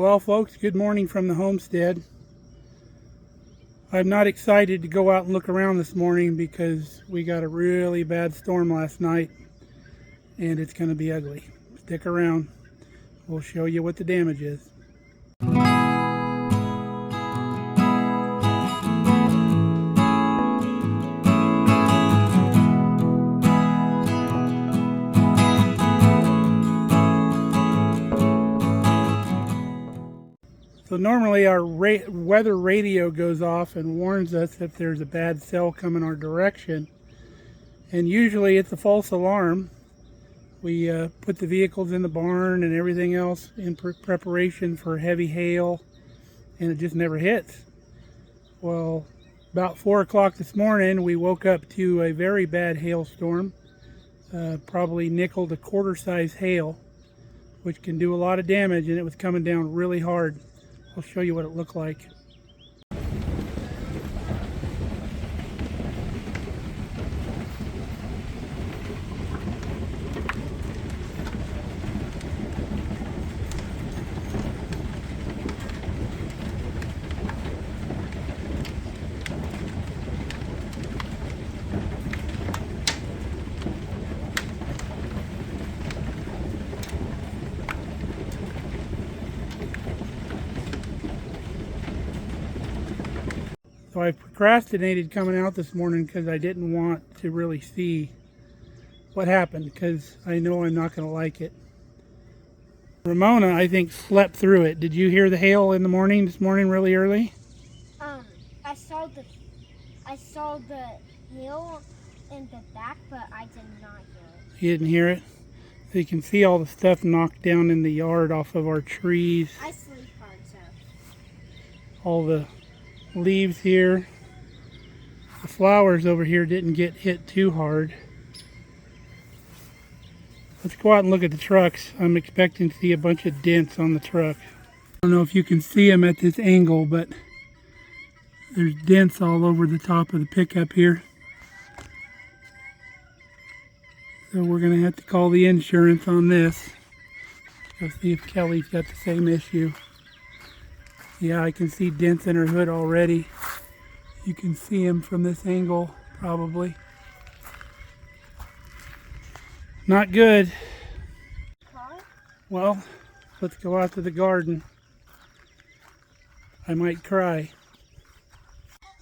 Well, folks, good morning from the homestead. I'm not excited to go out and look around this morning because we got a really bad storm last night and it's going to be ugly. Stick around. We'll show you what the damage is. So normally our weather radio goes off and warns us if there's a bad cell coming our direction. And usually it's a false alarm. We put the vehicles in the barn and everything else in preparation for heavy hail, and it just never hits. Well, about 4 o'clock this morning we woke up to a very bad hailstorm, probably nickel to quarter size hail, which can do a lot of damage, and it was coming down really hard. I'll show you what it looked like. So I procrastinated coming out this morning because I didn't want to really see what happened, because I know I'm not going to like it. Ramona, I think, slept through it. Did you hear the hail in the morning this morning really early? I saw the hail in the back, but I did not hear it. You didn't hear it? So you can see all the stuff knocked down in the yard off of our trees. I sleep hard, so. All the leaves here. The flowers over here didn't get hit too hard. Let's go out and look at the trucks. I'm expecting to see a bunch of dents on the truck. I don't know if you can see them at this angle, but there's dents all over the top of the pickup here. So we're going to have to call the insurance on this. Go see if Kelly's got the same issue. Yeah, I can see dents in her hood already. You can see them from this angle, probably. Not good. Well, let's go out to the garden. I might cry.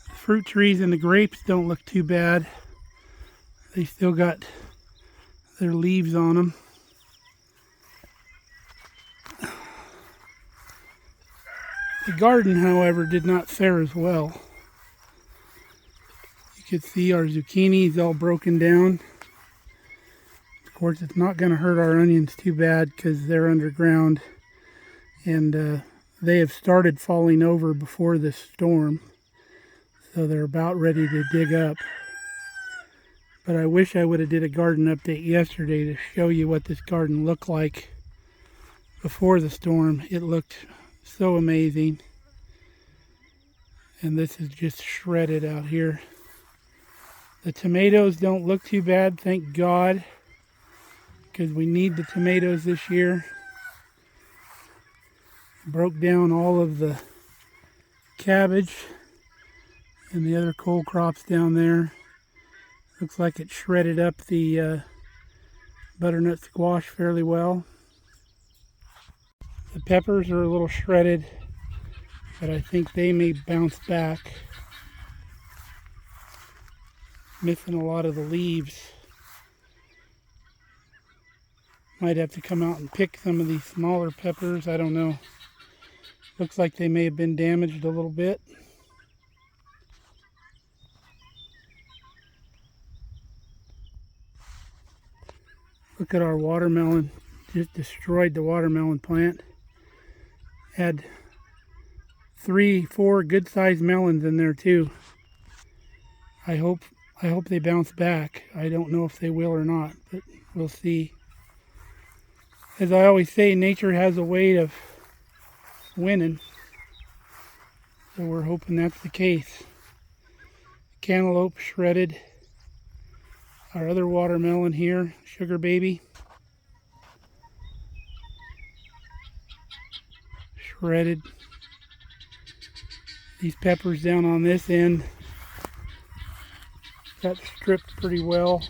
The fruit trees and the grapes don't look too bad. They still got their leaves on them. The garden, however, did not fare as well. You could see our zucchini is all broken down. Of course, it's not going to hurt our onions too bad because they're underground, and they have started falling over before this storm, so they're about ready to dig up. But I wish I would have did a garden update yesterday to show you what this garden looked like before the storm. It looked so amazing, and this is just shredded out here. The tomatoes don't look too bad, thank God, because we need the tomatoes this year. Broke down all of the cabbage and the other cold crops down there. Looks like it shredded up the butternut squash fairly well. The peppers are a little shredded, but I think they may bounce back. Missing a lot of the leaves. Might have to come out and pick some of these smaller peppers. I don't know. Looks like they may have been damaged a little bit. Look at our watermelon. Just destroyed the watermelon plant. Had 3-4 good-sized melons in there too. I hope they bounce back. I don't know if they will or not, but we'll see. As I always say, nature has a way of winning, so we're hoping that's the case. Cantaloupe shredded. Our other watermelon here, Sugar Baby, shredded. These peppers down on this end got stripped pretty well.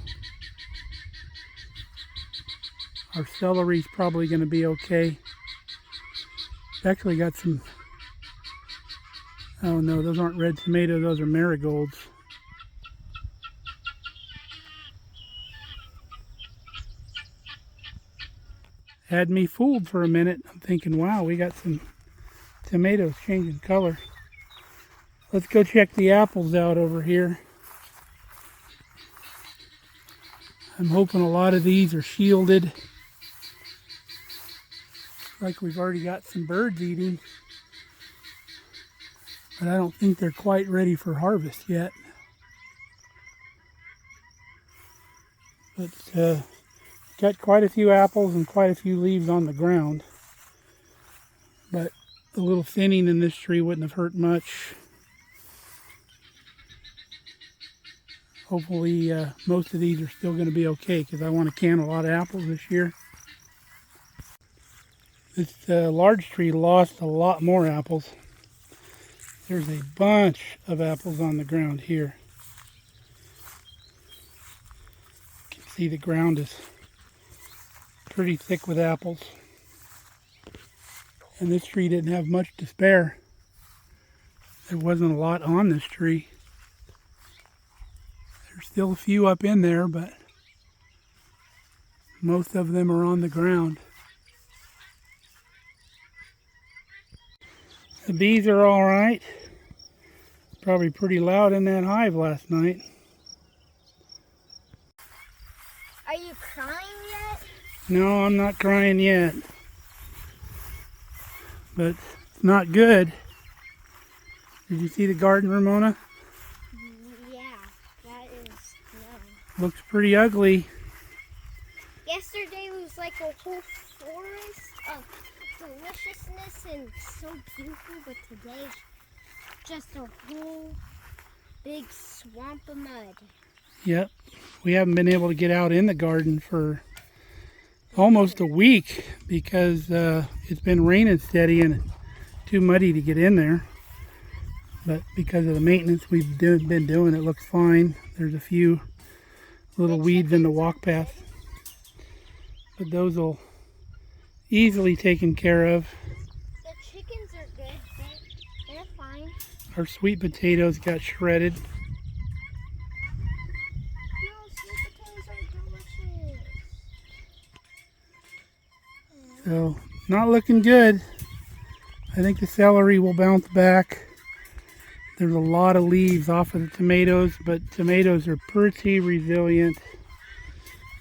Our celery's probably going to be okay. Actually got some, oh no, those aren't red tomatoes, those are marigolds. Had me fooled for a minute. I'm thinking, wow, we got some tomatoes changing color. Let's go check the apples out over here. I'm hoping a lot of these are shielded. Like we've already got some birds eating. But I don't think they're quite ready for harvest yet. But got quite a few apples and quite a few leaves on the ground. But a little thinning in this tree wouldn't have hurt much. Hopefully most of these are still going to be okay because I want to can a lot of apples this year. This large tree lost a lot more apples. There's a bunch of apples on the ground here. You can see the ground is pretty thick with apples. And this tree didn't have much to spare. There wasn't a lot on this tree. There's still a few up in there, but most of them are on the ground. The bees are all right. Probably pretty loud in that hive last night. Are you crying yet? No, I'm not crying yet. But it's not good. Did you see the garden, Ramona? Yeah, that is no. Looks pretty ugly. Yesterday was like a whole forest of deliciousness and so beautiful, but today's just a whole big swamp of mud. Yep. We haven't been able to get out in the garden for almost a week because it's been raining steady and too muddy to get in there. But because of the maintenance we've been doing, it looks fine. There's a few little weeds in the walk path. But those will easily taken care of. The chickens are good. They're fine. Our sweet potatoes got shredded. No, sweet potatoes are delicious. So, not looking good. I think the celery will bounce back. There's a lot of leaves off of the tomatoes, but tomatoes are pretty resilient.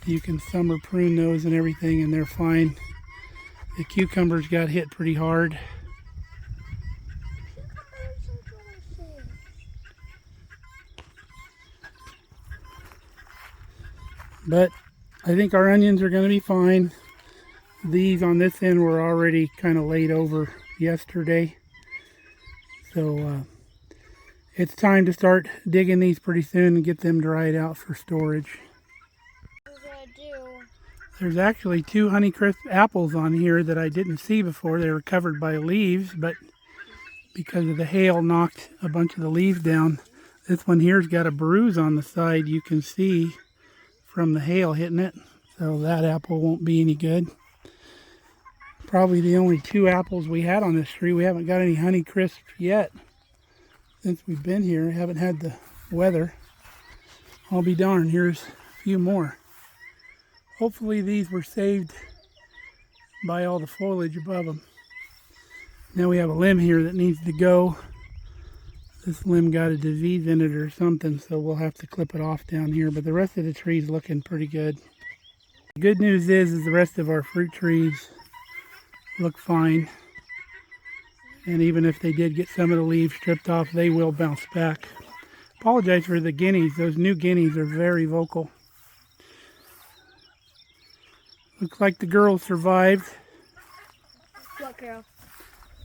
You can summer prune those and everything, and they're fine. The cucumbers got hit pretty hard. But I think our onions are going to be fine. These on this end were already kind of laid over yesterday. So it's time to start digging these pretty soon and get them dried out for storage. There's actually 2 Honeycrisp apples on here that I didn't see before. They were covered by leaves, but because of the hail knocked a bunch of the leaves down. This one here's got a bruise on the side you can see from the hail hitting it. So that apple won't be any good. Probably the only 2 apples we had on this tree. We haven't got any Honeycrisp yet since we've been here. Haven't had the weather. I'll be darned, here's a few more. Hopefully these were saved by all the foliage above them. Now we have a limb here that needs to go. This limb got a disease in it or something, so we'll have to clip it off down here. But the rest of the tree's looking pretty good. The good news is the rest of our fruit trees look fine. And even if they did get some of the leaves stripped off, they will bounce back. Apologize for the guineas. Those new guineas are very vocal. Looks like the girls survived. What girl?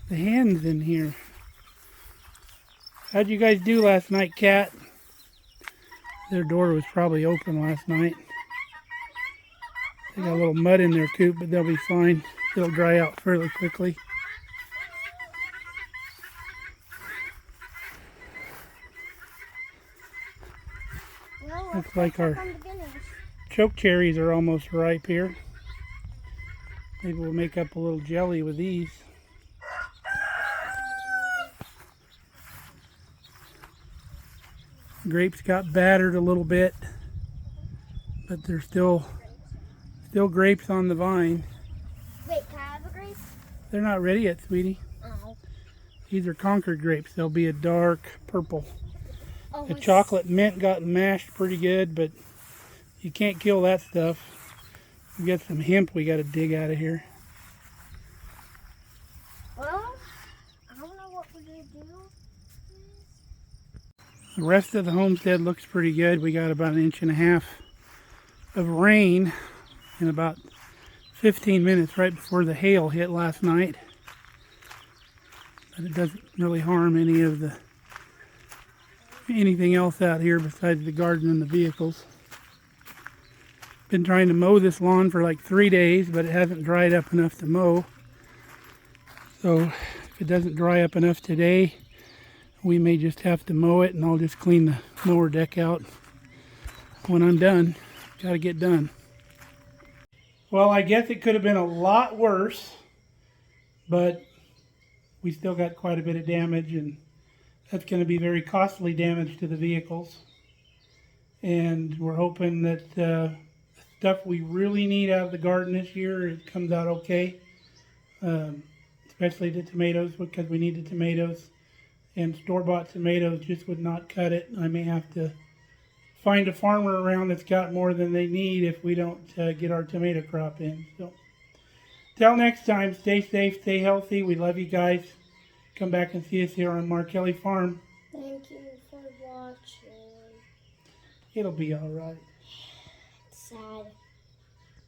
The hens in here. How'd you guys do last night, Kat? Their door was probably open last night. They got a little mud in their coop, but they'll be fine. It'll dry out fairly quickly. Looks like our on the beginners. choke cherries are almost ripe here. Maybe we'll make up a little jelly with these. Grapes got battered a little bit, but there's still grapes on the vine. Wait, can I have a grape? They're not ready yet, sweetie. Oh. These are Concord grapes. They'll be a dark purple. Oh, The chocolate mint got mashed pretty good, but you can't kill that stuff. We got some hemp we got to dig out of here. Well, I don't know what we're going to do. The rest of the homestead looks pretty good. We got about 1.5 inches of rain in about 15 minutes right before the hail hit last night. But it doesn't really harm anything else out here besides the garden and the vehicles. Been trying to mow this lawn for like 3 days, but it hasn't dried up enough to mow. So if it doesn't dry up enough today, we may just have to mow it, and I'll just clean the mower deck out when I'm done. Got to get done. Well, I guess it could have been a lot worse, but we still got quite a bit of damage, and that's going to be very costly damage to the vehicles. And we're hoping that the stuff we really need out of the garden this year, it comes out okay. Especially the tomatoes, because we need the tomatoes. And store-bought tomatoes just would not cut it. I may have to find a farmer around that's got more than they need if we don't get our tomato crop in. So, till next time, stay safe, stay healthy. We love you guys. Come back and see us here on Mark Kelly Farm. Thank you for watching. It'll be all right. It's sad.